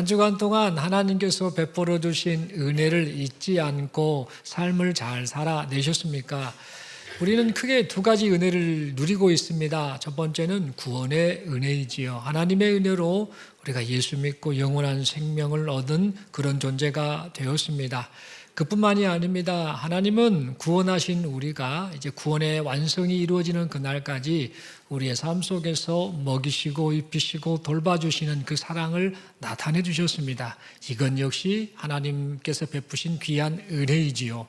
한 주간 동안 하나님께서 베풀어 주신 은혜를 잊지 않고 삶을 잘 살아내셨습니까? 우리는 크게 두 가지 은혜를 누리고 있습니다. 첫 번째는 구원의 은혜이지요. 하나님의 은혜로 우리가 예수 믿고 영원한 생명을 얻은 그런 존재가 되었습니다. 그뿐만이 아닙니다. 하나님은 구원하신 우리가 이제 구원의 완성이 이루어지는 그날까지 우리의 삶 속에서 먹이시고 입히시고 돌봐주시는 그 사랑을 나타내 주셨습니다. 이건 역시 하나님께서 베푸신 귀한 은혜이지요.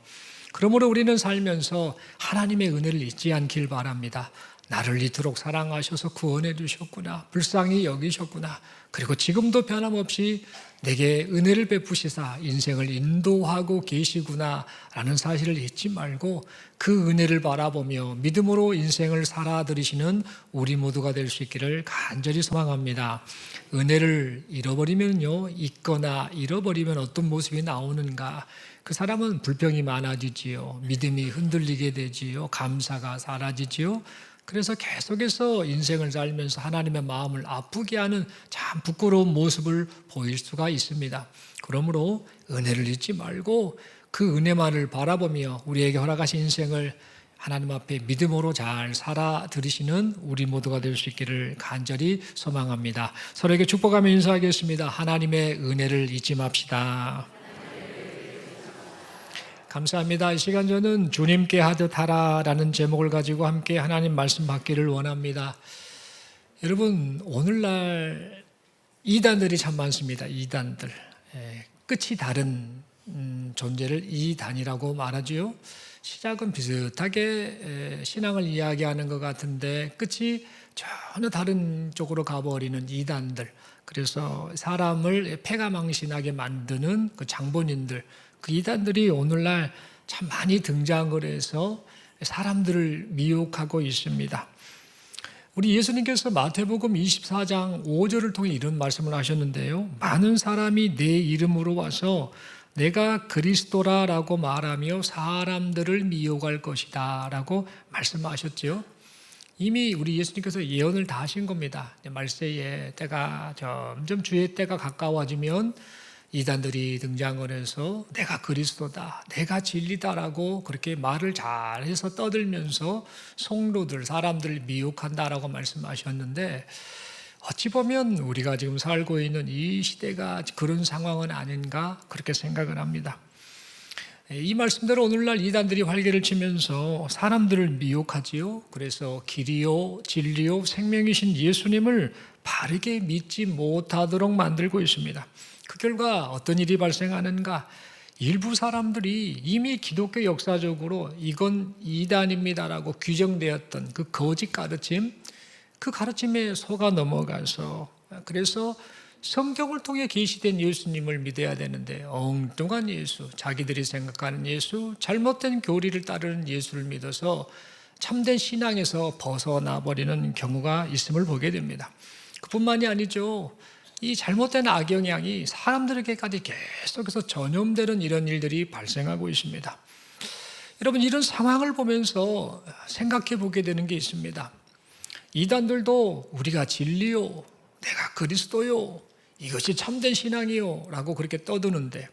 그러므로 우리는 살면서 하나님의 은혜를 잊지 않길 바랍니다. 나를 이토록 사랑하셔서 구원해 주셨구나, 불쌍히 여기셨구나, 그리고 지금도 변함없이 내게 은혜를 베푸시사 인생을 인도하고 계시구나 라는 사실을 잊지 말고 그 은혜를 바라보며 믿음으로 인생을 살아들이시는 우리 모두가 될 수 있기를 간절히 소망합니다. 은혜를 잃어버리면요, 잊거나 잃어버리면 어떤 모습이 나오는가? 그 사람은 불평이 많아지지요. 믿음이 흔들리게 되지요. 감사가 사라지지요. 그래서 계속해서 인생을 살면서 하나님의 마음을 아프게 하는 참 부끄러운 모습을 보일 수가 있습니다. 그러므로 은혜를 잊지 말고 그 은혜만을 바라보며 우리에게 허락하신 인생을 하나님 앞에 믿음으로 잘 살아들이시는 우리 모두가 될 수 있기를 간절히 소망합니다. 서로에게 축복하며 인사하겠습니다. 하나님의 은혜를 잊지 맙시다. 감사합니다. 이 시간 저는 주님께 하듯 하라라는 제목을 가지고 함께 하나님 말씀 받기를 원합니다. 여러분, 오늘날 이단들이 참 많습니다. 이단들. 끝이 다른 존재를 이단이라고 말하지요. 시작은 비슷하게 신앙을 이야기하는 것 같은데 끝이 전혀 다른 쪽으로 가버리는 이단들. 그래서 사람을 패가망신하게 만드는 그 장본인들, 그 이단들이 오늘날 참 많이 등장을 해서 사람들을 미혹하고 있습니다. 우리 예수님께서 마태복음 24장 5절을 통해 이런 말씀을 하셨는데요. 많은 사람이 내 이름으로 와서 내가 그리스도라라고 말하며 사람들을 미혹할 것이다 라고 말씀하셨죠. 이미 우리 예수님께서 예언을 다 하신 겁니다. 말세의 때가 점점 주의 때가 가까워지면 이단들이 등장을 해서 내가 그리스도다, 내가 진리다라고 그렇게 말을 잘해서 떠들면서 성도들, 사람들을 미혹한다라고 말씀하셨는데 어찌 보면 우리가 지금 살고 있는 이 시대가 그런 상황은 아닌가 그렇게 생각을 합니다. 이 말씀대로 오늘날 이단들이 활개를 치면서 사람들을 미혹하지요. 그래서 길이요, 진리요, 생명이신 예수님을 바르게 믿지 못하도록 만들고 있습니다. 그 결과 어떤 일이 발생하는가? 일부 사람들이 이미 기독교 역사적으로 이건 이단입니다라고 규정되었던 그 거짓 가르침, 그 가르침에 속아 넘어가서 그래서 성경을 통해 계시된 예수님을 믿어야 되는데 엉뚱한 예수, 자기들이 생각하는 예수, 잘못된 교리를 따르는 예수를 믿어서 참된 신앙에서 벗어나 버리는 경우가 있음을 보게 됩니다. 그뿐만이 아니죠. 이 잘못된 악영향이 사람들에게까지 계속해서 전염되는 이런 일들이 발생하고 있습니다. 여러분, 이런 상황을 보면서 생각해 보게 되는 게 있습니다. 이단들도 우리가 진리요, 내가 그리스도요, 이것이 참된 신앙이요 라고 그렇게 떠드는데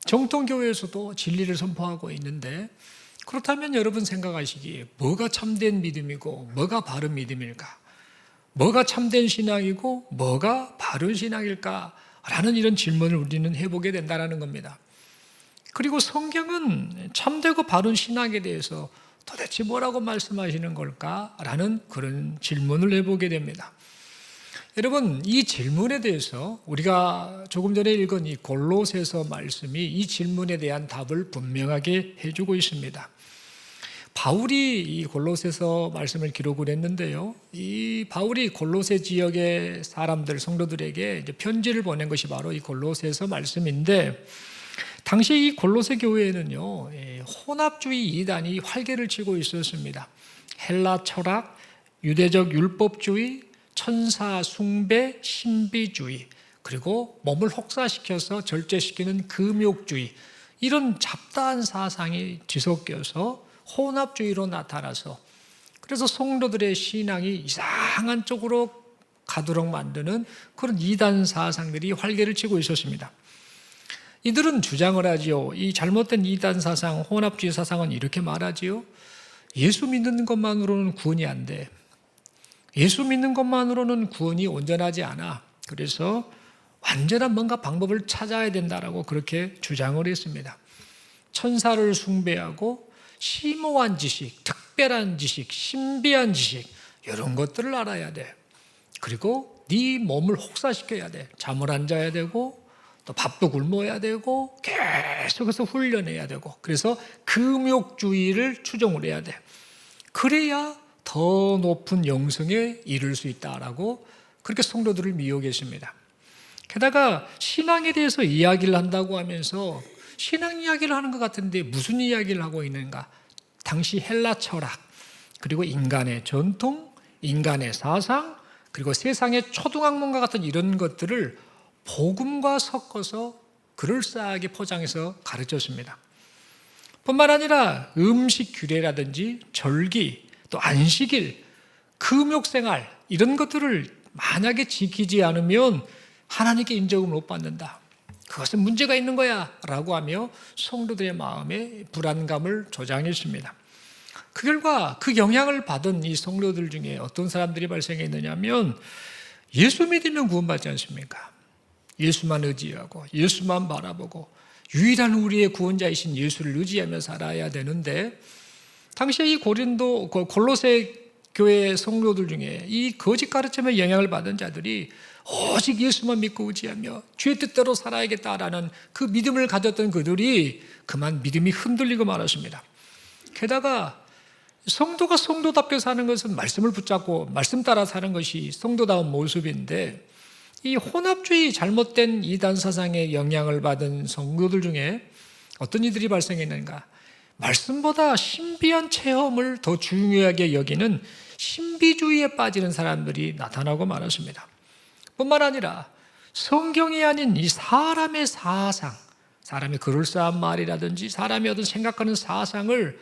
정통교회에서도 진리를 선포하고 있는데 그렇다면 여러분 생각하시기에 뭐가 참된 믿음이고 뭐가 바른 믿음일까? 뭐가 참된 신앙이고 뭐가 바른 신앙일까? 라는 이런 질문을 우리는 해보게 된다는 겁니다. 그리고 성경은 참되고 바른 신앙에 대해서 도대체 뭐라고 말씀하시는 걸까? 라는 그런 질문을 해보게 됩니다. 여러분, 이 질문에 대해서 우리가 조금 전에 읽은 이 골로새서 말씀이 이 질문에 대한 답을 분명하게 해주고 있습니다. 바울이 이 골로새서 말씀을 기록을 했는데요. 이 바울이 골로새 지역의 사람들, 성도들에게 이제 편지를 보낸 것이 바로 이 골로새서 말씀인데 당시 이 골로새 교회에는요, 혼합주의 이단이 활개를 치고 있었습니다. 헬라 철학, 유대적 율법주의, 천사 숭배, 신비주의, 그리고 몸을 혹사시켜서 절제시키는 금욕주의, 이런 잡다한 사상이 뒤섞여서 혼합주의로 나타나서 그래서 성도들의 신앙이 이상한 쪽으로 가도록 만드는 그런 이단 사상들이 활개를 치고 있었습니다. 이들은 주장을 하지요. 이 잘못된 이단 사상, 혼합주의 사상은 이렇게 말하지요. 예수 믿는 것만으로는 구원이 안 돼. 예수 믿는 것만으로는 구원이 온전하지 않아. 그래서 완전한 뭔가 방법을 찾아야 된다라고 그렇게 주장을 했습니다. 천사를 숭배하고 심오한 지식, 특별한 지식, 신비한 지식 이런 것들을 알아야 돼. 그리고 네 몸을 혹사시켜야 돼. 잠을 안 자야 되고 또 밥도 굶어야 되고 계속해서 훈련해야 되고 그래서 금욕주의를 추종을 해야 돼. 그래야 더 높은 영성에 이를 수 있다라고 그렇게 성도들을 미혹했습니다. 게다가 신앙에 대해서 이야기를 한다고 하면서 신앙 이야기를 하는 것 같은데 무슨 이야기를 하고 있는가? 당시 헬라 철학, 그리고 인간의 전통, 인간의 사상, 그리고 세상의 초등학문과 같은 이런 것들을 복음과 섞어서 그럴싸하게 포장해서 가르쳤습니다. 뿐만 아니라 음식 규례라든지 절기, 또 안식일, 금욕생활 이런 것들을 만약에 지키지 않으면 하나님께 인정을 못 받는다. 그것은 문제가 있는 거야 라고 하며 성도들의 마음에 불안감을 조장했습니다. 그 결과 그 영향을 받은 이 성도들 중에 어떤 사람들이 발생했느냐면 예수 믿으면 구원받지 않습니까? 예수만 의지하고 예수만 바라보고 유일한 우리의 구원자이신 예수를 의지하며 살아야 되는데 당시에 이 골로새 교회 성도들 중에 이 거짓 가르침에 영향을 받은 자들이 오직 예수만 믿고 의지하며 주의 뜻대로 살아야겠다라는 그 믿음을 가졌던 그들이 그만 믿음이 흔들리고 말았습니다. 게다가 성도가 성도답게 사는 것은 말씀을 붙잡고 말씀 따라 사는 것이 성도다운 모습인데 이 혼합주의 잘못된 이단 사상에 영향을 받은 성도들 중에 어떤 이들이 발생했는가? 말씀보다 신비한 체험을 더 중요하게 여기는 신비주의에 빠지는 사람들이 나타나고 말았습니다. 뿐만 아니라 성경이 아닌 이 사람의 사상, 사람의 그럴싸한 말이라든지 사람이 어떤 생각하는 사상을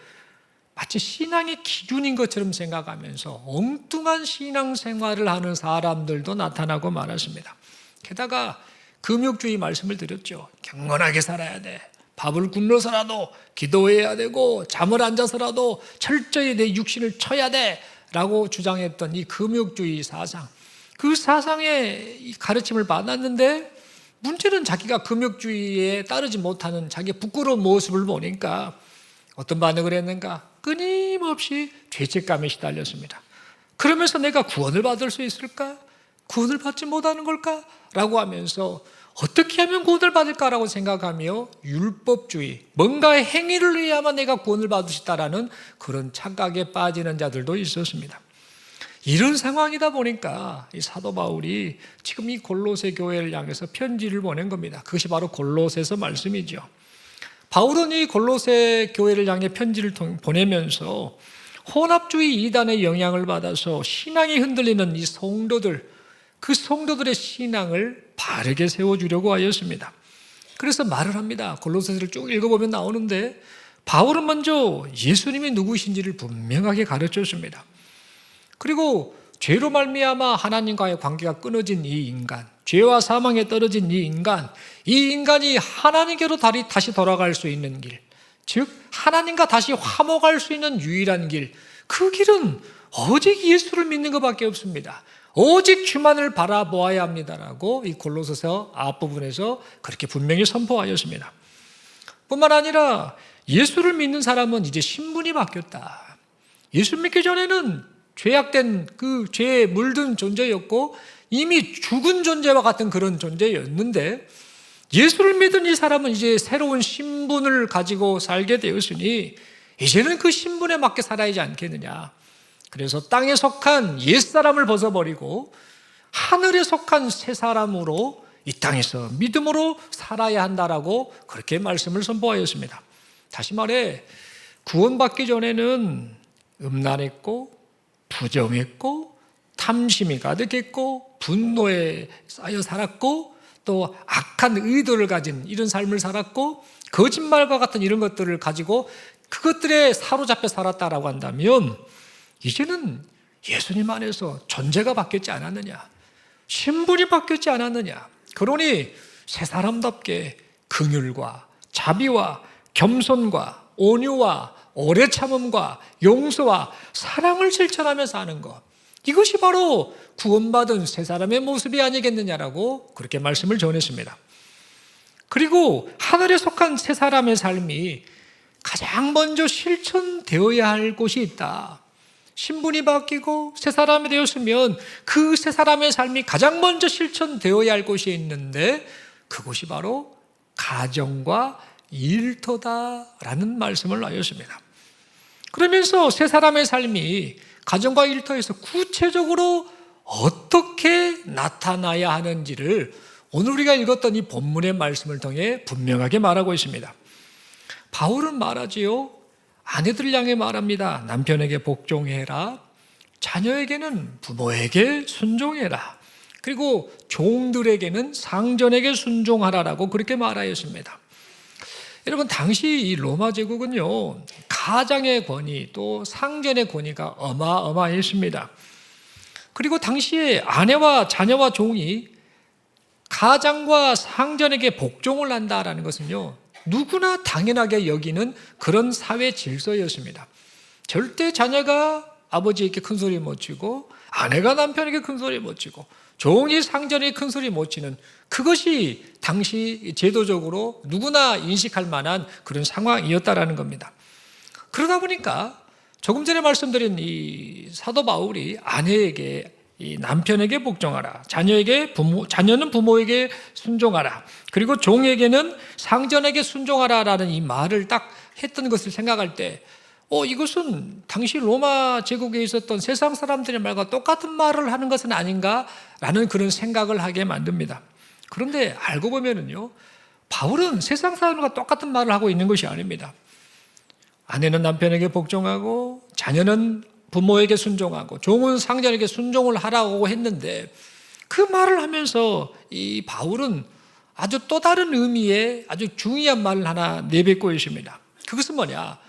마치 신앙의 기준인 것처럼 생각하면서 엉뚱한 신앙생활을 하는 사람들도 나타나고 말았습니다. 게다가 금욕주의 말씀을 드렸죠. 경건하게 살아야 돼. 밥을 굶어서라도 기도해야 되고 잠을 안 자서라도 철저히 내 육신을 쳐야 돼 라고 주장했던 이 금욕주의 사상, 그 사상의 가르침을 받았는데 문제는 자기가 금욕주의에 따르지 못하는 자기의 부끄러운 모습을 보니까 어떤 반응을 했는가? 끊임없이 죄책감에 시달렸습니다. 그러면서 내가 구원을 받을 수 있을까? 구원을 받지 못하는 걸까? 라고 하면서 어떻게 하면 구원을 받을까라고 생각하며 율법주의, 뭔가의 행위를 해야만 내가 구원을 받을 수 있다라는 그런 착각에 빠지는 자들도 있었습니다. 이런 상황이다 보니까 이 사도 바울이 지금 이 골로새 교회를 향해서 편지를 보낸 겁니다. 그것이 바로 골로새서 말씀이죠. 바울은 이 골로새 교회를 향해 편지를 보내면서 혼합주의 이단의 영향을 받아서 신앙이 흔들리는 이 성도들, 그 성도들의 신앙을 바르게 세워주려고 하였습니다. 그래서 말을 합니다. 골로새서를 쭉 읽어보면 나오는데 바울은 먼저 예수님이 누구신지를 분명하게 가르쳤습니다. 그리고 죄로 말미암아 하나님과의 관계가 끊어진 이 인간, 죄와 사망에 떨어진 이 인간이 하나님께로 다시 돌아갈 수 있는 길, 즉 하나님과 다시 화목할 수 있는 유일한 길, 그 길은 오직 예수를 믿는 것밖에 없습니다. 오직 주만을 바라보아야 합니다라고 이 골로새서 앞부분에서 그렇게 분명히 선포하였습니다. 뿐만 아니라 예수를 믿는 사람은 이제 신분이 바뀌었다. 예수 믿기 전에는 죄악된 그 죄에 물든 존재였고 이미 죽은 존재와 같은 그런 존재였는데 예수를 믿은 이 사람은 이제 새로운 신분을 가지고 살게 되었으니 이제는 그 신분에 맞게 살아야지 않겠느냐. 그래서 땅에 속한 옛사람을 벗어버리고 하늘에 속한 새 사람으로 이 땅에서 믿음으로 살아야 한다라고 그렇게 말씀을 선포하였습니다. 다시 말해 구원받기 전에는 음란했고 부정했고 탐심이 가득했고 분노에 쌓여 살았고 또 악한 의도를 가진 이런 삶을 살았고 거짓말과 같은 이런 것들을 가지고 그것들에 사로잡혀 살았다라고 한다면 이제는 예수님 안에서 존재가 바뀌었지 않았느냐. 신분이 바뀌었지 않았느냐. 그러니 새 사람답게 긍휼과 자비와 겸손과 온유와 오래 참음과 용서와 사랑을 실천하며 사는 것, 이것이 바로 구원받은 새 사람의 모습이 아니겠느냐라고 그렇게 말씀을 전했습니다. 그리고 하늘에 속한 새 사람의 삶이 가장 먼저 실천되어야 할 곳이 있다. 신분이 바뀌고 새 사람이 되었으면 그 새 사람의 삶이 가장 먼저 실천되어야 할 곳이 있는데, 그곳이 바로 가정과 일터다라는 말씀을 하였습니다. 그러면서 새 사람의 삶이 가정과 일터에서 구체적으로 어떻게 나타나야 하는지를 오늘 우리가 읽었던 이 본문의 말씀을 통해 분명하게 말하고 있습니다. 바울은 말하지요. 아내들 향해 말합니다. 남편에게 복종해라. 자녀에게는 부모에게 순종해라. 그리고 종들에게는 상전에게 순종하라라고 그렇게 말하였습니다. 여러분, 당시 이 로마 제국은요, 가장의 권위 또 상전의 권위가 어마어마했습니다. 그리고 당시에 아내와 자녀와 종이 가장과 상전에게 복종을 한다라는 것은요, 누구나 당연하게 여기는 그런 사회 질서였습니다. 절대 자녀가 아버지에게 큰 소리 못 치고 아내가 남편에게 큰 소리 못 치고 종이 상전에게 큰 소리 못 치는, 그것이 당시 제도적으로 누구나 인식할 만한 그런 상황이었다라는 겁니다. 그러다 보니까 조금 전에 말씀드린 이 사도 바울이 아내에게 이 남편에게 복종하라, 자녀는 부모에게 순종하라, 그리고 종에게는 상전에게 순종하라라는 이 말을 딱 했던 것을 생각할 때, 이것은 당시 로마 제국에 있었던 세상 사람들의 말과 똑같은 말을 하는 것은 아닌가라는 그런 생각을 하게 만듭니다. 그런데 알고 보면은요, 바울은 세상 사람과 똑같은 말을 하고 있는 것이 아닙니다. 아내는 남편에게 복종하고 자녀는 부모에게 순종하고 종은 상전에게 순종을 하라고 했는데, 그 말을 하면서 이 바울은 아주 또 다른 의미의 아주 중요한 말을 하나 내뱉고 있습니다. 그것은 뭐냐?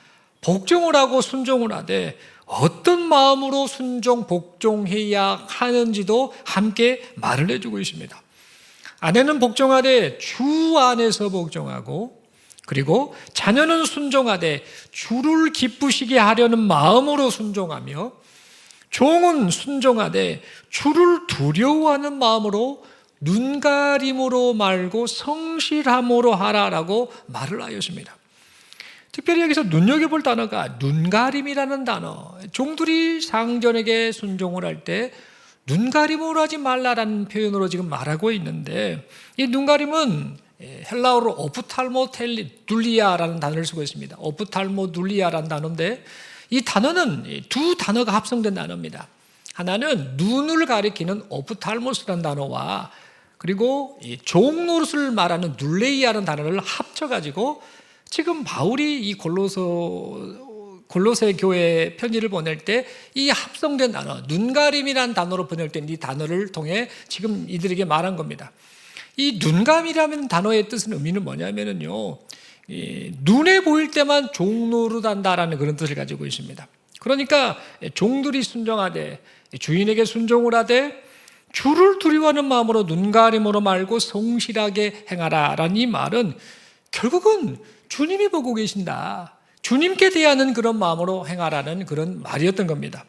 복종을 하고 순종을 하되 어떤 마음으로 순종, 복종해야 하는지도 함께 말을 해주고 있습니다. 아내는 복종하되 주 안에서 복종하고, 그리고 자녀는 순종하되 주를 기쁘시게 하려는 마음으로 순종하며, 종은 순종하되 주를 두려워하는 마음으로 눈가림으로 말고 성실함으로 하라라고 말을 하였습니다. 특별히 여기서 눈여겨볼 단어가 눈가림이라는 단어, 종들이 상전에게 순종을 할 때 눈가림으로 하지 말라라는 표현으로 지금 말하고 있는데, 이 눈가림은 헬라어로 오프탈모둘리아라는 단어를 쓰고 있습니다. 오프탈모둘리아라는 단어인데, 이 단어는 두 단어가 합성된 단어입니다. 하나는 눈을 가리키는 오프탈모스라는 단어와, 그리고 이 종노릇을 말하는 눌레이아라는 단어를 합쳐가지고 지금 바울이 이 골로새 교회 편지를 보낼 때 이 합성된 단어, 눈가림이라는 단어로 보낼 때 이 단어를 통해 지금 이들에게 말한 겁니다. 이 눈감이라는 단어의 뜻은 의미는 뭐냐면요, 눈에 보일 때만 종노릇한다라는 그런 뜻을 가지고 있습니다. 그러니까 종들이 순종하되, 주인에게 순종을 하되 주를 두려워하는 마음으로 눈가림으로 말고 성실하게 행하라라는 이 말은 결국은 주님이 보고 계신다, 주님께 대하는 그런 마음으로 행하라는 그런 말이었던 겁니다.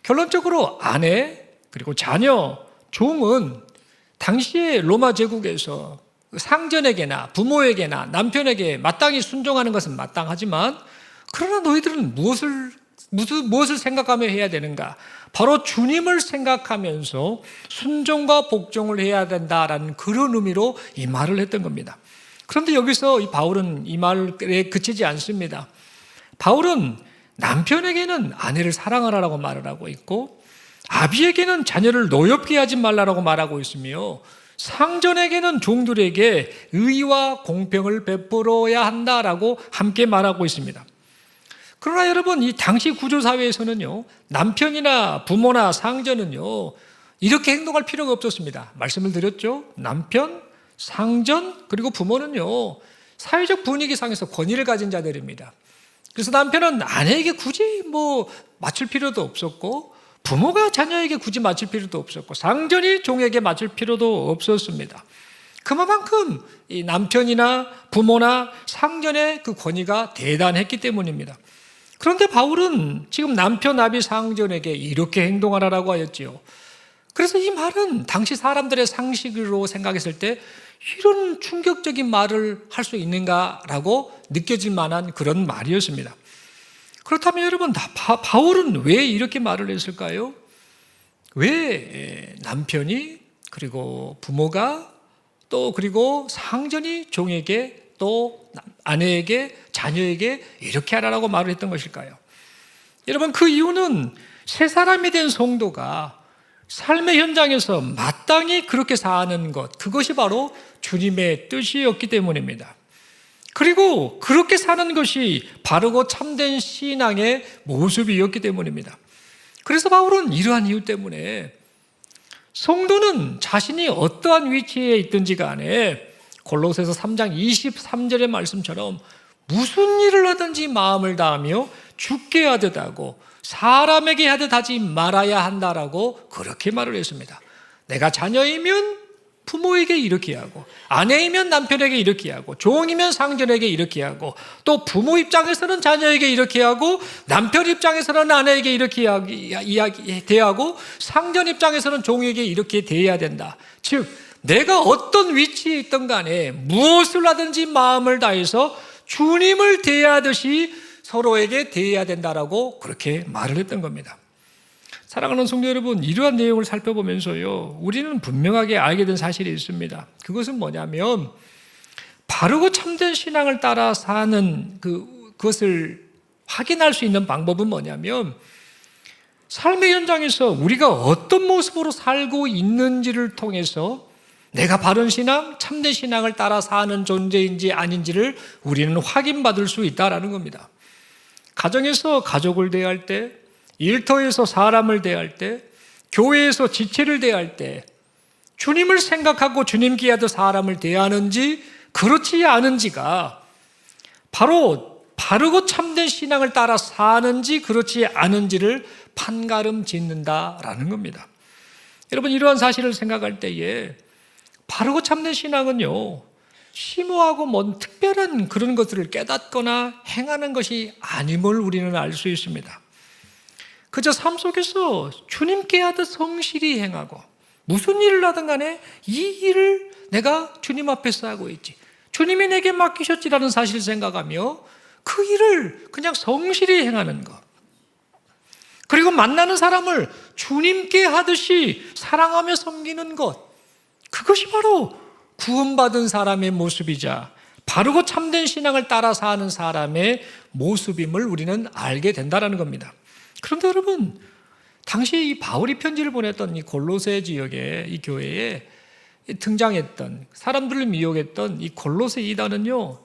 결론적으로 아내, 그리고 자녀, 종은 당시에 로마 제국에서 상전에게나 부모에게나 남편에게 마땅히 순종하는 것은 마땅하지만, 그러나 너희들은 무엇을 생각하며 해야 되는가? 바로 주님을 생각하면서 순종과 복종을 해야 된다라는 그런 의미로 이 말을 했던 겁니다. 그런데 여기서 이 바울은 이 말에 그치지 않습니다. 바울은 남편에게는 아내를 사랑하라고 말을 하고 있고, 아비에게는 자녀를 노엽게 하지 말라고 말하고 있으며, 상전에게는 종들에게 의와 공평을 베풀어야 한다라고 함께 말하고 있습니다. 그러나 여러분, 이 당시 구조사회에서는요, 남편이나 부모나 상전은요, 이렇게 행동할 필요가 없었습니다. 말씀을 드렸죠? 남편, 상전, 그리고 부모는요, 사회적 분위기상에서 권위를 가진 자들입니다. 그래서 남편은 아내에게 굳이 맞출 필요도 없었고, 부모가 자녀에게 굳이 맡을 필요도 없었고 상전이 종에게 맡을 필요도 없었습니다. 그만큼 이 남편이나 부모나 상전의 그 권위가 대단했기 때문입니다. 그런데 바울은 지금 남편 아비 상전에게 이렇게 행동하라고 하였지요. 그래서 이 말은 당시 사람들의 상식으로 생각했을 때 이런 충격적인 말을 할 수 있는가라고 느껴질 만한 그런 말이었습니다. 그렇다면 여러분, 바울은 왜 이렇게 말을 했을까요? 왜 남편이, 그리고 부모가, 또 그리고 상전이 종에게, 또 아내에게, 자녀에게 이렇게 하라고 말을 했던 것일까요? 여러분, 그 이유는 새 사람이 된 성도가 삶의 현장에서 마땅히 그렇게 사는 것, 그것이 바로 주님의 뜻이었기 때문입니다. 그리고 그렇게 사는 것이 바르고 참된 신앙의 모습이었기 때문입니다. 그래서 바울은 이러한 이유 때문에 성도는 자신이 어떠한 위치에 있든지 간에 골로새서 3장 23절의 말씀처럼 무슨 일을 하든지 마음을 다하며 주께 하듯 하고 사람에게 하듯 하지 말아야 한다라고 그렇게 말을 했습니다. 내가 자녀이면 부모에게 이렇게 하고, 아내이면 남편에게 이렇게 하고, 종이면 상전에게 이렇게 하고, 또 부모 입장에서는 자녀에게 이렇게 하고, 남편 입장에서는 아내에게 이렇게 대하고, 상전 입장에서는 종에게 이렇게 대해야 된다. 즉, 내가 어떤 위치에 있든 간에 무엇을 하든지 마음을 다해서 주님을 대하듯이 서로에게 대해야 된다라고 그렇게 말을 했던 겁니다. 사랑하는 성도 여러분, 이러한 내용을 살펴보면서요, 우리는 분명하게 알게 된 사실이 있습니다. 그것은 뭐냐면 바르고 참된 신앙을 따라 사는 그것을 확인할 수 있는 방법은 뭐냐면 삶의 현장에서 우리가 어떤 모습으로 살고 있는지를 통해서 내가 바른 신앙, 참된 신앙을 따라 사는 존재인지 아닌지를 우리는 확인받을 수 있다는 겁니다. 가정에서 가족을 대할 때, 일터에서 사람을 대할 때, 교회에서 지체를 대할 때 주님을 생각하고 주님께 하듯 사람을 대하는지 그렇지 않은지가 바로 바르고 참된 신앙을 따라 사는지 그렇지 않은지를 판가름 짓는다라는 겁니다. 여러분, 이러한 사실을 생각할 때에 바르고 참된 신앙은요, 심오하고 뭔 특별한 그런 것들을 깨닫거나 행하는 것이 아님을 우리는 알 수 있습니다. 그저 삶 속에서 주님께 하듯 성실히 행하고 무슨 일을 하든 간에 이 일을 내가 주님 앞에서 하고 있지, 주님이 내게 맡기셨지라는 사실을 생각하며 그 일을 그냥 성실히 행하는 것, 그리고 만나는 사람을 주님께 하듯이 사랑하며 섬기는 것, 그것이 바로 구원받은 사람의 모습이자 바르고 참된 신앙을 따라 사는 사람의 모습임을 우리는 알게 된다는 겁니다. 그런데 여러분, 당시 이 바울이 편지를 보냈던 이 골로새 지역의 이 교회에 등장했던, 사람들을 미혹했던 이 골로새 이단은요,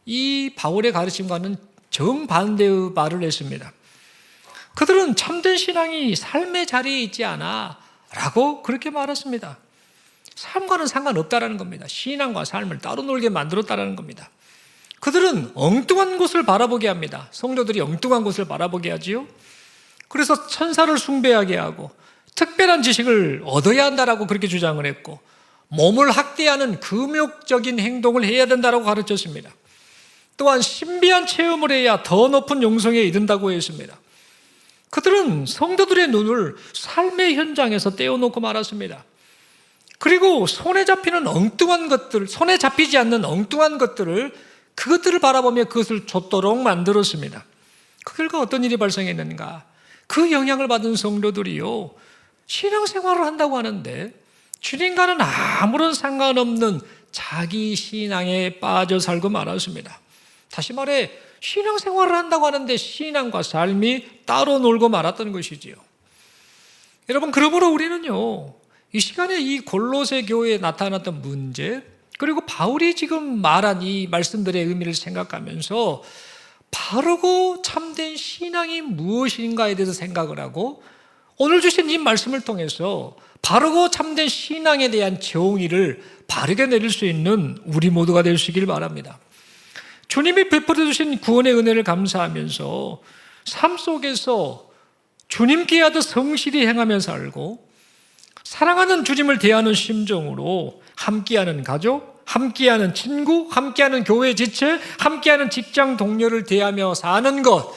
이 바울의 가르침과는 정반대의 말을 했습니다. 그들은 참된 신앙이 삶의 자리에 있지 않아 라고 그렇게 말했습니다. 삶과는 상관없다라는 겁니다. 신앙과 삶을 따로 놀게 만들었다라는 겁니다. 그들은 엉뚱한 곳을 바라보게 합니다. 성도들이 엉뚱한 곳을 바라보게 하지요. 그래서 천사를 숭배하게 하고 특별한 지식을 얻어야 한다라고 그렇게 주장을 했고, 몸을 학대하는 금욕적인 행동을 해야 된다라고 가르쳤습니다. 또한 신비한 체험을 해야 더 높은 영성에 이른다고 했습니다. 그들은 성도들의 눈을 삶의 현장에서 떼어놓고 말았습니다. 그리고 손에 잡히는 엉뚱한 것들, 손에 잡히지 않는 엉뚱한 것들을, 그것들을 바라보며 그것을 좇도록 만들었습니다. 그 결과 어떤 일이 발생했는가? 그 영향을 받은 성도들이요, 신앙생활을 한다고 하는데 주님과는 아무런 상관없는 자기 신앙에 빠져 살고 말았습니다. 다시 말해, 신앙생활을 한다고 하는데 신앙과 삶이 따로 놀고 말았던 것이지요. 여러분, 그러므로 우리는요, 이 시간에 이 골로새 교회에 나타났던 문제, 그리고 바울이 지금 말한 이 말씀들의 의미를 생각하면서 바르고 참된 신앙이 무엇인가에 대해서 생각을 하고, 오늘 주신 이 말씀을 통해서 바르고 참된 신앙에 대한 정의를 바르게 내릴 수 있는 우리 모두가 되시길 바랍니다. 주님이 베풀어 주신 구원의 은혜를 감사하면서 삶 속에서 주님께 하듯 성실히 행하며 살고 사랑하는 주님을 대하는 심정으로 함께하는 가족, 함께하는 친구, 함께하는 교회 지체, 함께하는 직장 동료를 대하며 사는 것,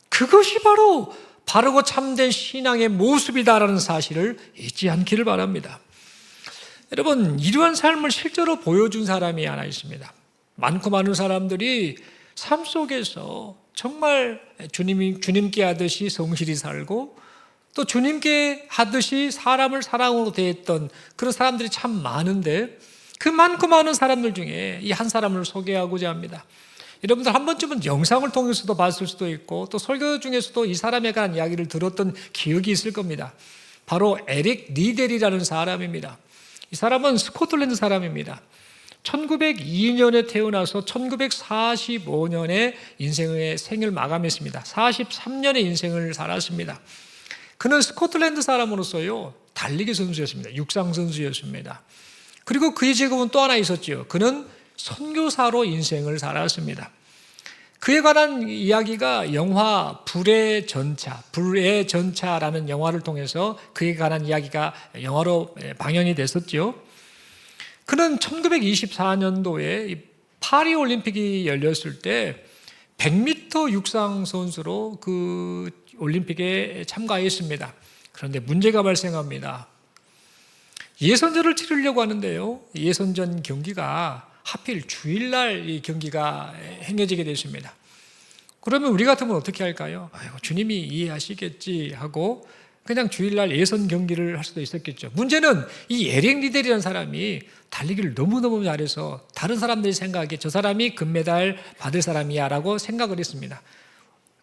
그것이 바로 바르고 참된 신앙의 모습이다라는 사실을 잊지 않기를 바랍니다. 여러분, 이러한 삶을 실제로 보여준 사람이 하나 있습니다. 많고 많은 사람들이 삶 속에서 정말 주님께 하듯이 성실히 살고 또 주님께 하듯이 사람을 사랑으로 대했던 그런 사람들이 참 많은데, 그 많고 많은 사람들 중에 이 한 사람을 소개하고자 합니다. 여러분들 한 번쯤은 영상을 통해서도 봤을 수도 있고 또 설교 중에서도 이 사람에 관한 이야기를 들었던 기억이 있을 겁니다. 바로 에릭 리델이라는 사람입니다. 이 사람은 스코틀랜드 사람입니다. 1902년에 태어나서 1945년에 인생의 생을 마감했습니다. 43년의 인생을 살았습니다. 그는 스코틀랜드 사람으로서요, 달리기 선수였습니다. 육상 선수였습니다. 그리고 그의 직업은 또 하나 있었죠. 그는 선교사로 인생을 살았습니다. 그에 관한 이야기가 영화 불의 전차라는 영화를 통해서 그에 관한 이야기가 영화로 방영이 됐었죠. 그는 1924년도에 파리 올림픽이 열렸을 때 100m 육상 선수로 그 올림픽에 참가했습니다. 그런데 문제가 발생합니다. 예선전을 치르려고 하는데요, 예선전 경기가 하필 주일날 이 경기가 행해지게 됐습니다. 그러면 우리 같으면 어떻게 할까요? 아이고, 주님이 이해하시겠지 하고 그냥 주일날 예선 경기를 할 수도 있었겠죠. 문제는 이 에릭 리델이라는 사람이 달리기를 너무너무 잘해서 다른 사람들이 생각하기에 저 사람이 금메달 받을 사람이야 라고 생각을 했습니다.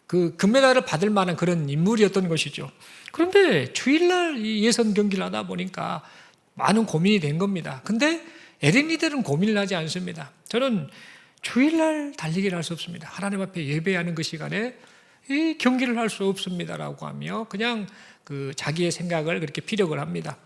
그 금메달을 받을 만한 그런 인물이었던 것이죠. 그런데 주일날 이 예선 경기를 하다 보니까 많은 고민이 된 겁니다. 근데 에릭 리델은 고민을 하지 않습니다. 저는 주일날 달리기를 할 수 없습니다. 하나님 앞에 예배하는 그 시간에 이 경기를 할 수 없습니다라고 하며 그냥 그 자기의 생각을 그렇게 피력을 합니다.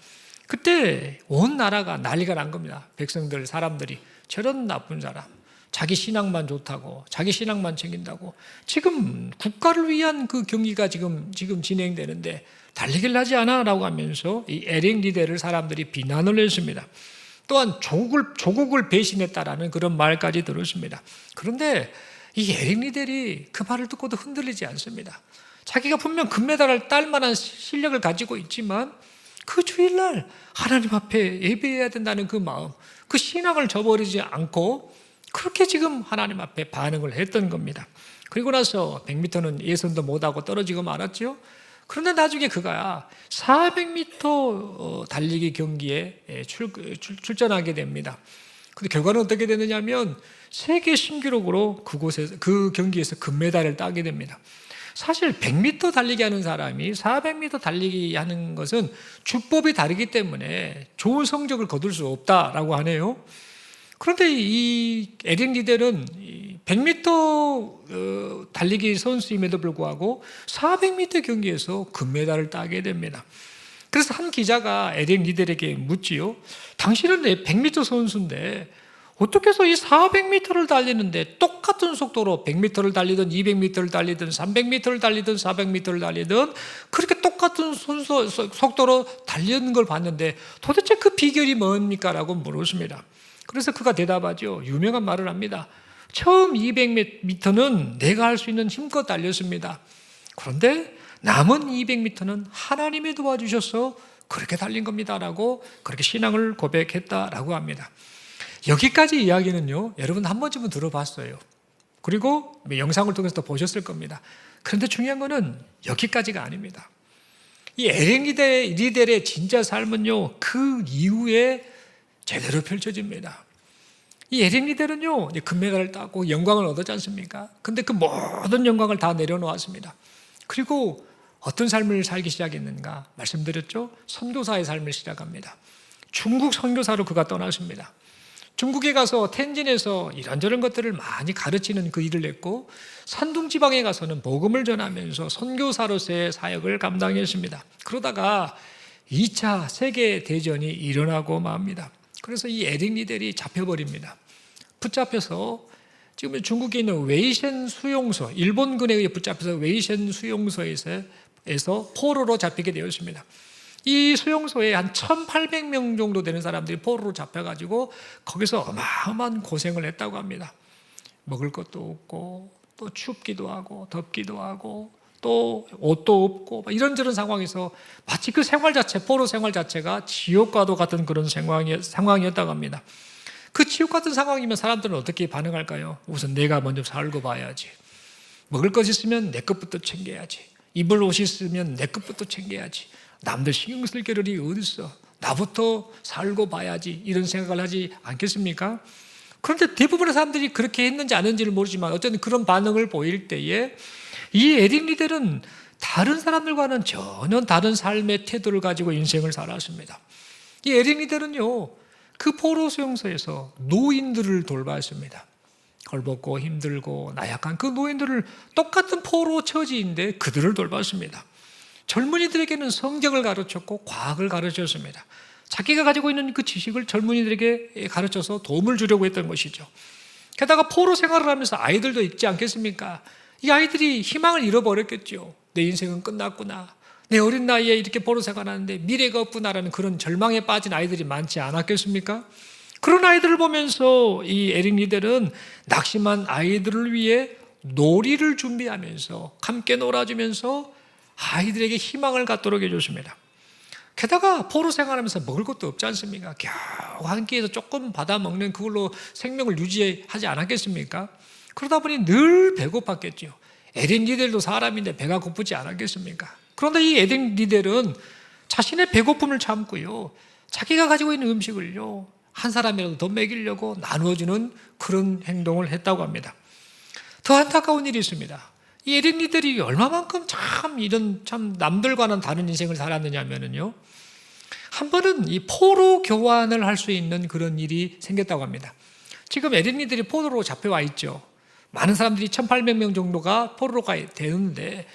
그때 온 나라가 난리가 난 겁니다. 백성들, 사람들이 저런 나쁜 사람, 자기 신앙만 좋다고, 자기 신앙만 챙긴다고, 지금 국가를 위한 그 경기가 지금 진행되는데 달리기를 하지 않아 라고 하면서 이 에릭 리델을 사람들이 비난을 했습니다. 또한 조국을 배신했다라는 그런 말까지 들었습니다. 그런데 이 에릭 리델이 그 말을 듣고도 흔들리지 않습니다. 자기가 분명 금메달을 딸 만한 실력을 가지고 있지만 그 주일날 하나님 앞에 예배해야 된다는 그 마음, 그 신앙을 저버리지 않고 그렇게 지금 하나님 앞에 반응을 했던 겁니다. 그리고 나서 100m는 예선도 못하고 떨어지고 말았죠. 그런데 나중에 그가 400m 달리기 경기에 출전하게 됩니다. 근데 결과는 어떻게 되느냐면 세계 신기록으로 그 경기에서 금메달을 따게 됩니다. 사실 100m 달리기 하는 사람이 400m 달리기 하는 것은 주법이 다르기 때문에 좋은 성적을 거둘 수 없다라고 하네요. 그런데 이 에릭 리델은 100m 달리기 선수임에도 불구하고 400m 경기에서 금메달을 따게 됩니다. 그래서 한 기자가 에릭 리델에게 묻지요. 당신은 100m 선수인데 어떻게 해서 이 400m를 달리는데 똑같은 속도로 100m를 달리든 200m를 달리든 300m를 달리든 400m를 달리든 그렇게 똑같은 속도로 달리는 걸 봤는데 도대체 그 비결이 뭡니까? 라고 물었습니다. 그래서 그가 대답하죠. 유명한 말을 합니다. 처음 200m는 내가 할 수 있는 힘껏 달렸습니다. 그런데 남은 200m는 하나님이 도와주셔서 그렇게 달린 겁니다. 라고 그렇게 신앙을 고백했다라고 합니다. 여기까지 이야기는요, 여러분 한 번쯤은 들어봤어요. 그리고 영상을 통해서 보셨을 겁니다. 그런데 중요한 거는 여기까지가 아닙니다. 이 에릭 리델의 진짜 삶은요, 그 이후에 제대로 펼쳐집니다. 이 에릭 리델은요, 금메달을 따고 영광을 얻었지 않습니까? 근데 그 모든 영광을 다 내려놓았습니다. 그리고 어떤 삶을 살기 시작했는가? 말씀드렸죠? 선교사의 삶을 시작합니다. 중국 선교사로 그가 떠났습니다. 중국에 가서 텐진에서 이런저런 것들을 많이 가르치는 그 일을 했고, 산둥지방에 가서는 복음을 전하면서 선교사로서의 사역을 감당했습니다. 그러다가 2차 세계대전이 일어나고 맙니다. 그래서 이 에릭 리델이 잡혀버립니다. 붙잡혀서 지금 중국에 있는 웨이셴 수용소, 일본군에 의해 붙잡혀서 웨이셴 수용소에서 수용소에서 포로로 잡히게 되었습니다. 이 수용소에 한 1,800명 정도 되는 사람들이 포로로 잡혀가지고 거기서 어마어마한 고생을 했다고 합니다. 먹을 것도 없고 또 춥기도 하고 덥기도 하고 또 옷도 없고 이런저런 상황에서 마치 그 생활 자체, 포로 생활 자체가 지옥과도 같은 그런 상황이었다고 합니다. 그 지옥 같은 상황이면 사람들은 어떻게 반응할까요? 우선 내가 먼저 살고 봐야지. 먹을 것 있으면 내 것부터 챙겨야지. 입을 옷 있으면 내 것부터 챙겨야지. 남들 신경 쓸 겨를이 어딨어. 나부터 살고 봐야지. 이런 생각을 하지 않겠습니까? 그런데 대부분의 사람들이 그렇게 했는지 안 했는지를 모르지만 어쨌든 그런 반응을 보일 때에 이 에릭 리델은 다른 사람들과는 전혀 다른 삶의 태도를 가지고 인생을 살았습니다. 이 에릭 리델은요, 그 포로 수용소에서 노인들을 돌봤습니다. 헐벗고 힘들고 나약한 그 노인들을 똑같은 포로 처지인데 그들을 돌봤습니다. 젊은이들에게는 성경을 가르쳤고 과학을 가르쳤습니다. 자기가 가지고 있는 그 지식을 젊은이들에게 가르쳐서 도움을 주려고 했던 것이죠. 게다가 포로 생활을 하면서 아이들도 있지 않겠습니까? 이 아이들이 희망을 잃어버렸겠죠. 내 인생은 끝났구나. 내 어린 나이에 이렇게 포로 생활하는데 미래가 없구나라는 그런 절망에 빠진 아이들이 많지 않았겠습니까? 그런 아이들을 보면서 이 에릭 리델은 낙심한 아이들을 위해 놀이를 준비하면서 함께 놀아주면서 아이들에게 희망을 갖도록 해줬습니다. 게다가 포로 생활하면서 먹을 것도 없지 않습니까? 겨우 한 끼에서 조금 받아 먹는 그걸로 생명을 유지하지 않았겠습니까? 그러다 보니 늘 배고팠겠죠. 에릭 리델도 사람인데 배가 고프지 않았겠습니까? 그런데 이 에릭 리델은 자신의 배고픔을 참고요, 자기가 가지고 있는 음식을요 한 사람이라도 더 먹이려고 나누어주는 그런 행동을 했다고 합니다. 더 안타까운 일이 있습니다. 이 에릭 리델이 얼마만큼 참 남들과는 다른 인생을 살았느냐면요, 한 번은 이 포로 교환을 할 수 있는 그런 일이 생겼다고 합니다. 지금 에릭 리델이 포로로 잡혀와 있죠. 많은 사람들이 1,800명 정도가 포로가 되는데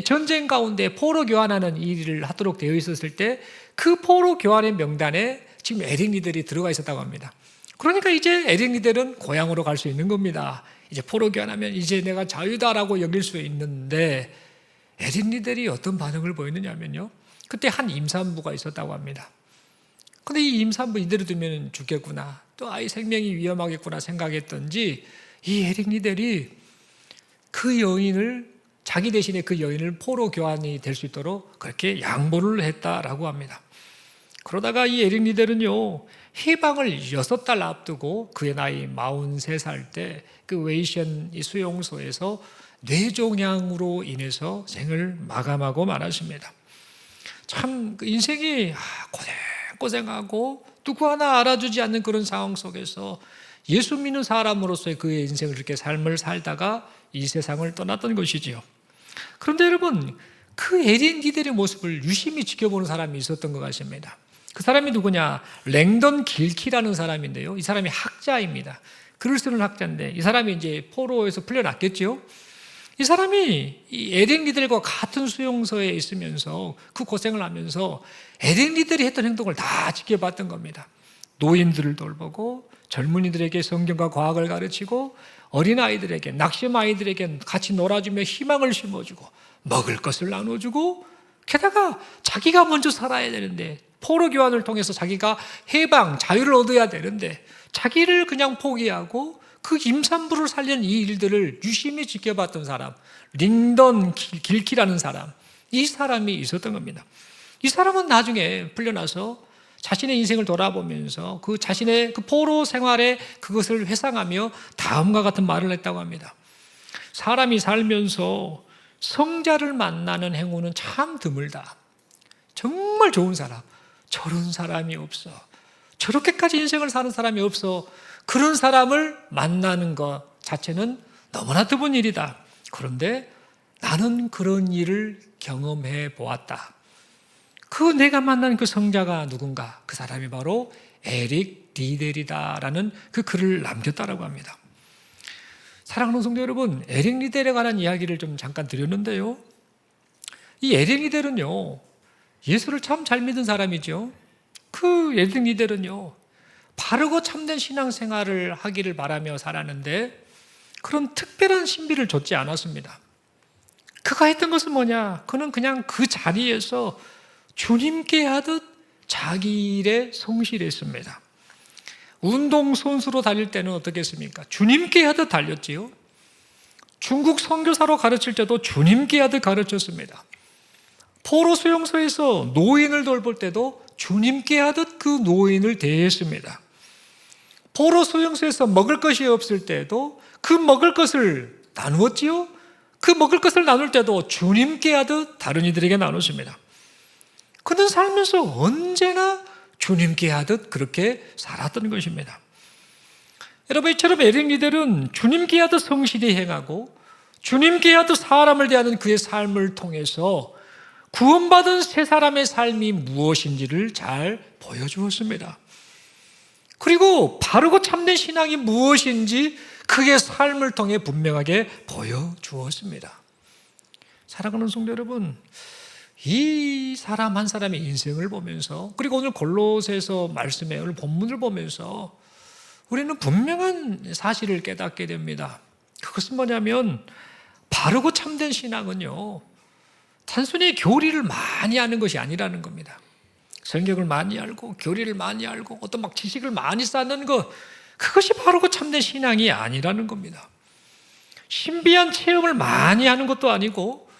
전쟁 가운데 포로 교환하는 일을 하도록 되어 있었을 때 그 포로 교환의 명단에 지금 에릭 리델이 들어가 있었다고 합니다. 그러니까 이제 에릭 리델은 고향으로 갈 수 있는 겁니다. 이제 포로 교환하면 이제 내가 자유다라고 여길 수 있는데 에릭 리델이 어떤 반응을 보였느냐면요, 그때 한 임산부가 있었다고 합니다. 근데 이 임산부 이대로 두면 죽겠구나, 또 아이 생명이 위험하겠구나 생각했던지 이 에릭 리델이 그 여인을, 자기 대신에 그 여인을 포로 교환이 될 수 있도록 그렇게 양보를 했다라고 합니다. 그러다가 이 에릭 리델은요, 해방을 6달 앞두고 그의 나이 43살 때 그 웨이션 수용소에서 뇌종양으로 인해서 생을 마감하고 말았습니다. 참 인생이 고생하고 누구 하나 알아주지 않는 그런 상황 속에서 예수 믿는 사람으로서의 그의 인생을 이렇게 삶을 살다가 이 세상을 떠났던 것이지요. 그런데 여러분, 그 에릭 리델의 모습을 유심히 지켜보는 사람이 있었던 것 같습니다. 그 사람이 누구냐? 랭던 길키라는 사람인데요, 이 사람이 학자입니다. 글을 쓰는 학자인데 이 사람이 이제 포로에서 풀려났겠죠. 이 사람이 이 에릭 리델과 같은 수용소에 있으면서 그 고생을 하면서 에릭 리델이 했던 행동을 다 지켜봤던 겁니다. 노인들을 돌보고 젊은이들에게 성경과 과학을 가르치고 어린아이들에게, 낙심아이들에게 같이 놀아주며 희망을 심어주고 먹을 것을 나눠주고, 게다가 자기가 먼저 살아야 되는데 포로 교환을 통해서 자기가 해방, 자유를 얻어야 되는데 자기를 그냥 포기하고 그 임산부를 살리는 이 일들을 유심히 지켜봤던 사람, 링던 길키라는 사람, 이 사람이 있었던 겁니다. 이 사람은 나중에 풀려나서 자신의 인생을 돌아보면서 그 자신의 그 포로 생활에 그것을 회상하며 다음과 같은 말을 했다고 합니다. 사람이 살면서 성자를 만나는 행운은 참 드물다. 정말 좋은 사람, 저런 사람이 없어. 저렇게까지 인생을 사는 사람이 없어. 그런 사람을 만나는 것 자체는 너무나 드문 일이다. 그런데 나는 그런 일을 경험해 보았다. 그 내가 만난 그 성자가 누군가? 그 사람이 바로 에릭 리델이다라는 그 글을 남겼다라고 합니다. 사랑하는 성도 여러분, 에릭 리델에 관한 이야기를 좀 잠깐 드렸는데요, 이 에릭 리델은요, 예수를 참 잘 믿은 사람이죠. 그 에릭 리델은요, 바르고 참된 신앙생활을 하기를 바라며 살았는데 그런 특별한 신비를 줬지 않았습니다. 그가 했던 것은 뭐냐? 그는 그냥 그 자리에서 주님께 하듯 자기 일에 성실했습니다. 운동선수로 달릴 때는 어떻겠습니까? 주님께 하듯 달렸지요. 중국 선교사로 가르칠 때도 주님께 하듯 가르쳤습니다. 포로 수용소에서 노인을 돌볼 때도 주님께 하듯 그 노인을 대했습니다. 포로 수용소에서 먹을 것이 없을 때도 그 먹을 것을 나누었지요. 그 먹을 것을 나눌 때도 주님께 하듯 다른 이들에게 나눴습니다. 그는 살면서 언제나 주님께 하듯 그렇게 살았던 것입니다. 여러분, 이처럼 에릭 리델은 주님께 하듯 성실히 행하고 주님께 하듯 사람을 대하는 그의 삶을 통해서 구원받은 새 사람의 삶이 무엇인지를 잘 보여주었습니다. 그리고 바르고 참된 신앙이 무엇인지 그의 삶을 통해 분명하게 보여주었습니다. 사랑하는 성도 여러분, 이 사람 한 사람의 인생을 보면서, 그리고 오늘 골로새서 말씀에 오늘 본문을 보면서 우리는 분명한 사실을 깨닫게 됩니다. 그것은 뭐냐면 바르고 참된 신앙은요, 단순히 교리를 많이 아는 것이 아니라는 겁니다. 성경을 많이 알고 교리를 많이 알고 어떤 막 지식을 많이 쌓는 것, 그것이 바르고 참된 신앙이 아니라는 겁니다. 신비한 체험을 많이 하는 것도 아니고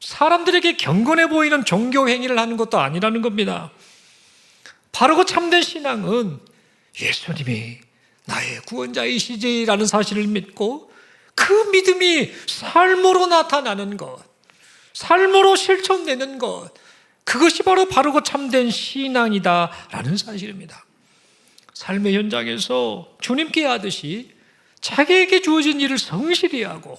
사람들에게 경건해 보이는 종교 행위를 하는 것도 아니라는 겁니다. 바르고 참된 신앙은 예수님이 나의 구원자이시지라는 사실을 믿고 그 믿음이 삶으로 나타나는 것, 삶으로 실천되는 것, 그것이 바로 바르고 참된 신앙이다라는 사실입니다. 삶의 현장에서 주님께 하듯이 자기에게 주어진 일을 성실히 하고,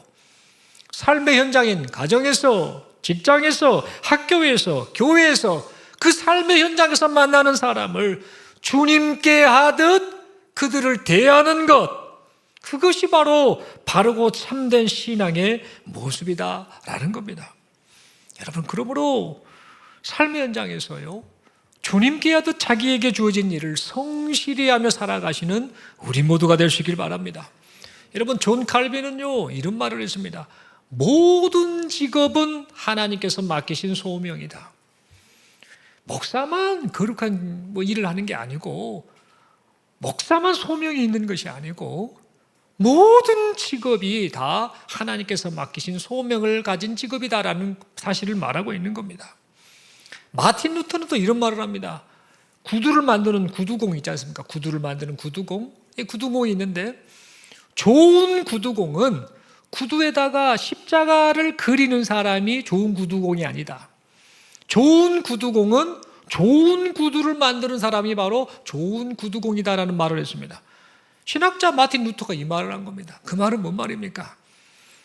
삶의 현장인 가정에서, 직장에서, 학교에서, 교회에서, 그 삶의 현장에서 만나는 사람을 주님께 하듯 그들을 대하는 것, 그것이 바로 바르고 참된 신앙의 모습이다라는 겁니다. 여러분, 그러므로 삶의 현장에서요, 주님께 하듯 자기에게 주어진 일을 성실히 하며 살아가시는 우리 모두가 될 수 있길 바랍니다. 여러분, 존 칼빈은요, 이런 말을 했습니다. 모든 직업은 하나님께서 맡기신 소명이다. 목사만 거룩한 일을 하는 게 아니고, 목사만 소명이 있는 것이 아니고, 모든 직업이 다 하나님께서 맡기신 소명을 가진 직업이다라는 사실을 말하고 있는 겁니다. 마틴 루터는 또 이런 말을 합니다. 구두를 만드는 구두공 있지 않습니까? 구두를 만드는 구두공. 이 구두공이 있는데, 좋은 구두공은 구두에다가 십자가를 그리는 사람이 좋은 구두공이 아니다. 좋은 구두공은 좋은 구두를 만드는 사람이 바로 좋은 구두공이다라는 말을 했습니다. 신학자 마틴 루터가 이 말을 한 겁니다. 그 말은 뭔 말입니까?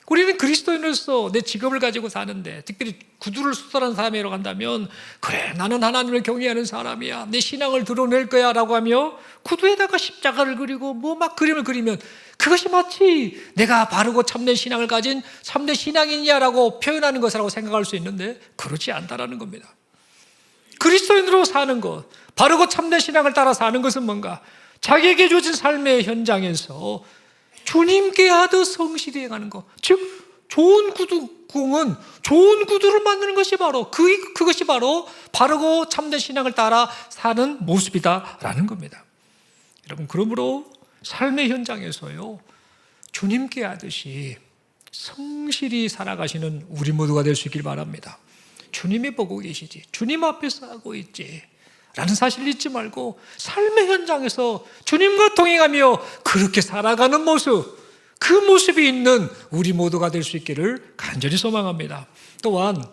우리는 그리스도인으로서 내 직업을 가지고 사는데, 특별히 구두를 수술하는 사람이라고 한다면, 그래, 나는 하나님을 경외하는 사람이야, 내 신앙을 드러낼 거야 라고 하며 구두에다가 십자가를 그리고 뭐 막 그림을 그리면 그것이 마치 내가 바르고 참된 신앙을 가진 참된 신앙인이야라고 표현하는 것이라고 생각할 수 있는데, 그렇지 않다라는 겁니다. 그리스도인으로 사는 것, 바르고 참된 신앙을 따라 사는 것은 뭔가? 자기에게 주어진 삶의 현장에서 주님께 하듯 성실히 행하는 것, 즉 좋은 구두공은 좋은 구두를 만드는 것이 바로 그것이 바로 바르고 참된 신앙을 따라 사는 모습이다라는 겁니다. 여러분, 그러므로 삶의 현장에서요, 주님께 하듯이 성실히 살아가시는 우리 모두가 될 수 있길 바랍니다. 주님이 보고 계시지, 주님 앞에서 하고 있지 라는 사실을 잊지 말고 삶의 현장에서 주님과 동행하며 그렇게 살아가는 모습, 그 모습이 있는 우리 모두가 될 수 있기를 간절히 소망합니다. 또한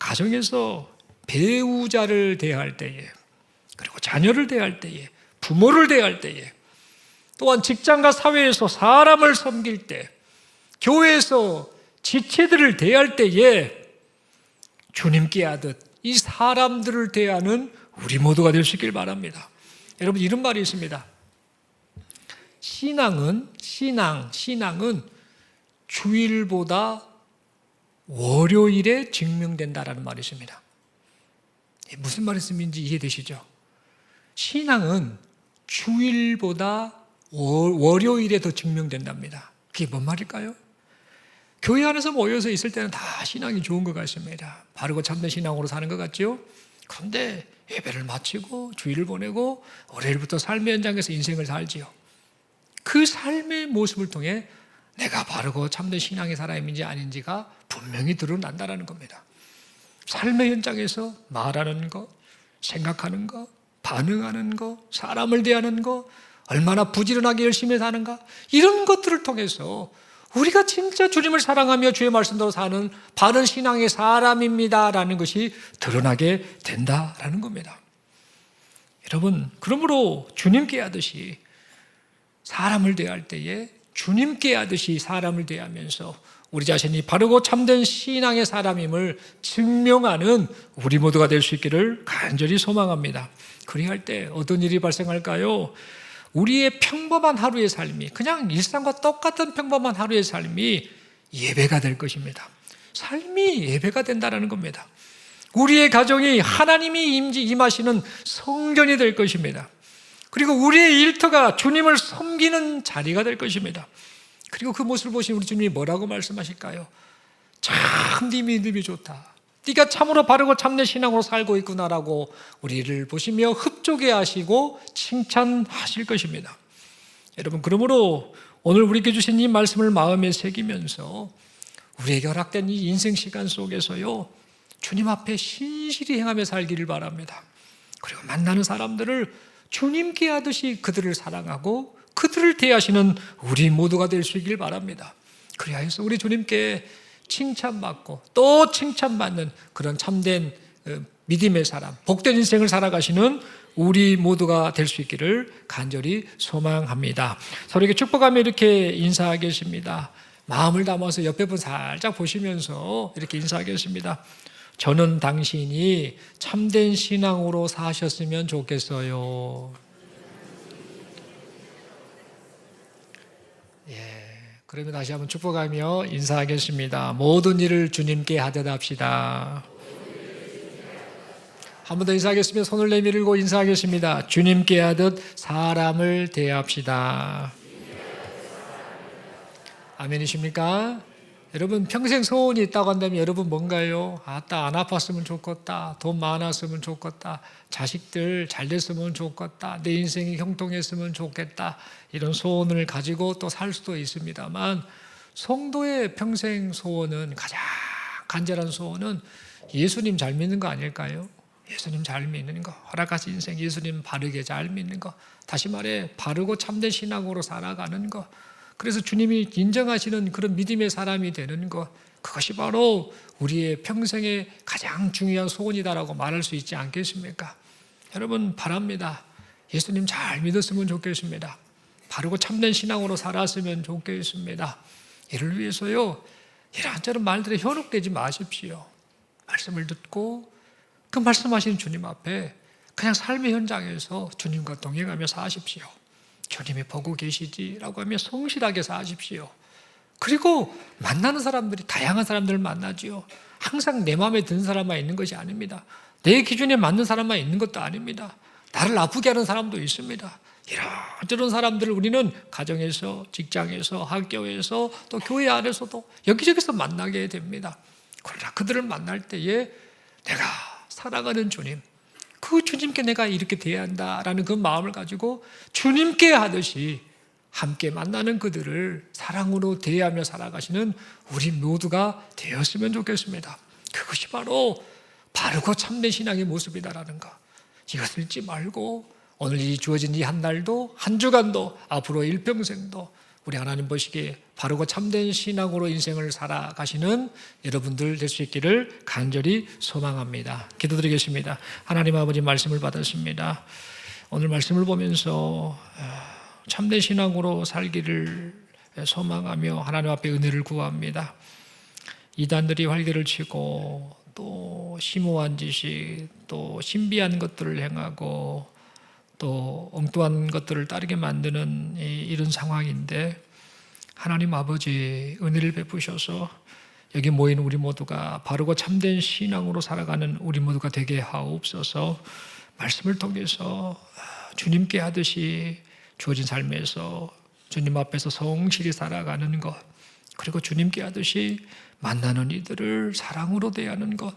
가정에서 배우자를 대할 때에, 그리고 자녀를 대할 때에, 부모를 대할 때에, 또한 직장과 사회에서 사람을 섬길 때, 교회에서 지체들을 대할 때에 주님께 하듯 이 사람들을 대하는 우리 모두가 될 수 있길 바랍니다. 여러분, 이런 말이 있습니다. 신앙은 주일보다 월요일에 증명된다라는 말이 있습니다. 무슨 말씀인지 이해되시죠? 신앙은 주일보다 월요일에 더 증명된답니다. 그게 뭔 말일까요? 교회 안에서 모여서 있을 때는 다 신앙이 좋은 것 같습니다. 바르고 참된 신앙으로 사는 것 같죠? 그런데 예배를 마치고 주일을 보내고 월요일부터 삶의 현장에서 인생을 살지요. 그 삶의 모습을 통해 내가 바르고 참된 신앙의 사람인지 아닌지가 분명히 드러난다는 겁니다. 삶의 현장에서 말하는 것, 생각하는 것, 반응하는 것, 사람을 대하는 것, 얼마나 부지런하게 열심히 사는가, 이런 것들을 통해서 우리가 진짜 주님을 사랑하며 주의 말씀대로 사는 바른 신앙의 사람입니다라는 것이 드러나게 된다라는 겁니다. 여러분, 그러므로 주님께 하듯이 사람을 대할 때에 주님께 하듯이 사람을 대하면서 우리 자신이 바르고 참된 신앙의 사람임을 증명하는 우리 모두가 될 수 있기를 간절히 소망합니다. 그리할 때 어떤 일이 발생할까요? 우리의 평범한 하루의 삶이, 그냥 일상과 똑같은 평범한 하루의 삶이 예배가 될 것입니다. 삶이 예배가 된다는 겁니다. 우리의 가정이 하나님이 임하시는 성전이 될 것입니다. 그리고 우리의 일터가 주님을 섬기는 자리가 될 것입니다. 그리고 그 모습을 보시면 우리 주님이 뭐라고 말씀하실까요? 참 네 믿음이 좋다. 네가 참으로 바르고 참된 신앙으로 살고 있구나라고 우리를 보시며 흡족해 하시고 칭찬하실 것입니다. 여러분, 그러므로 오늘 우리에게 주신 이 말씀을 마음에 새기면서 우리에게 허락된 이 인생 시간 속에서요, 주님 앞에 신실히 행하며 살기를 바랍니다. 그리고 만나는 사람들을 주님께 하듯이 그들을 사랑하고 그들을 대하시는 우리 모두가 될 수 있길 바랍니다. 그리하여서 우리 주님께 칭찬받고 또 칭찬받는 그런 참된 믿음의 사람, 복된 인생을 살아가시는 우리 모두가 될 수 있기를 간절히 소망합니다. 서로에게 축복하며 이렇게 인사하겠습니다. 마음을 담아서 옆에 분 살짝 보시면서 이렇게 인사하겠습니다. 저는 당신이 참된 신앙으로 사셨으면 좋겠어요. 그러면 다시 한번 축복하며 인사하겠습니다. 모든 일을 주님께 하듯 합시다. 한 번 더 인사하겠습니다. 손을 내밀고 인사하겠습니다. 주님께 하듯 사람을 대합시다. 아멘이십니까? 여러분, 평생 소원이 있다고 한다면 여러분 뭔가요? 아따, 안 아팠으면 좋겠다. 돈 많았으면 좋겠다. 자식들 잘 됐으면 좋겠다. 내 인생이 형통했으면 좋겠다. 이런 소원을 가지고 또 살 수도 있습니다만, 성도의 평생 소원은, 가장 간절한 소원은 예수님 잘 믿는 거 아닐까요? 예수님 잘 믿는 거, 허락하신 인생 예수님 바르게 잘 믿는 거, 다시 말해 바르고 참된 신앙으로 살아가는 거, 그래서 주님이 인정하시는 그런 믿음의 사람이 되는 것, 그것이 바로 우리의 평생의 가장 중요한 소원이다라고 말할 수 있지 않겠습니까? 여러분, 바랍니다. 예수님 잘 믿었으면 좋겠습니다. 바르고 참된 신앙으로 살았으면 좋겠습니다. 이를 위해서요, 이런저런 말들에 현혹되지 마십시오. 말씀을 듣고 그 말씀하시는 주님 앞에 그냥 삶의 현장에서 주님과 동행하며 사십시오. 주님이 보고 계시지라고 하며 성실하게 사십시오. 그리고 만나는 사람들이 다양한 사람들을 만나지요. 항상 내 마음에 드는 사람만 있는 것이 아닙니다. 내 기준에 맞는 사람만 있는 것도 아닙니다. 나를 아프게 하는 사람도 있습니다. 이런저런 사람들을 우리는 가정에서, 직장에서, 학교에서, 또 교회 안에서도 여기저기서 만나게 됩니다. 그러나 그들을 만날 때에 내가 사랑하는 주님, 그 주님께 내가 이렇게 대해야 한다라는 그 마음을 가지고 주님께 하듯이 함께 만나는 그들을 사랑으로 대하며 살아가시는 우리 모두가 되었으면 좋겠습니다. 그것이 바로 바르고 참된 신앙의 모습이다라는 것, 이것을 잊지 말고 오늘 이 주어진 이 한 날도, 한 주간도, 앞으로 일평생도 우리 하나님 보시기에 바르고 참된 신앙으로 인생을 살아가시는 여러분들 될 수 있기를 간절히 소망합니다. 기도드리겠습니다. 하나님 아버지, 말씀을 받았습니다. 오늘 말씀을 보면서 참된 신앙으로 살기를 소망하며 하나님 앞에 은혜를 구합니다. 이단들이 활개를 치고 또 심오한 지식, 또 신비한 것들을 행하고 또 엉뚱한 것들을 따르게 만드는 이런 상황인데, 하나님 아버지 은혜를 베푸셔서 여기 모인 우리 모두가 바르고 참된 신앙으로 살아가는 우리 모두가 되게 하옵소서. 말씀을 통해서 주님께 하듯이 주어진 삶에서 주님 앞에서 성실히 살아가는 것, 그리고 주님께 하듯이 만나는 이들을 사랑으로 대하는 것,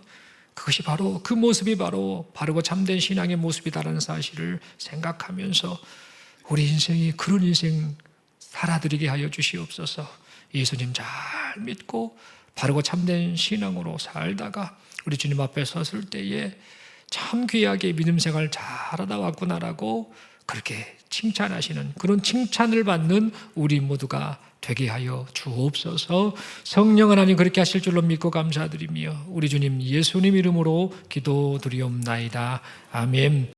그것이 바로 그 모습이 바로 바르고 참된 신앙의 모습이다라는 사실을 생각하면서 우리 인생이 그런 인생 살아드리게 하여 주시옵소서. 예수님 잘 믿고 바르고 참된 신앙으로 살다가 우리 주님 앞에 섰을 때에 참 귀하게 믿음 생활 잘하다 왔구나라고 그렇게 칭찬하시는, 그런 칭찬을 받는 우리 모두가 되게 하여 주옵소서. 성령 하나님 그렇게 하실 줄로 믿고 감사드리며 우리 주님 예수님 이름으로 기도드리옵나이다. 아멘.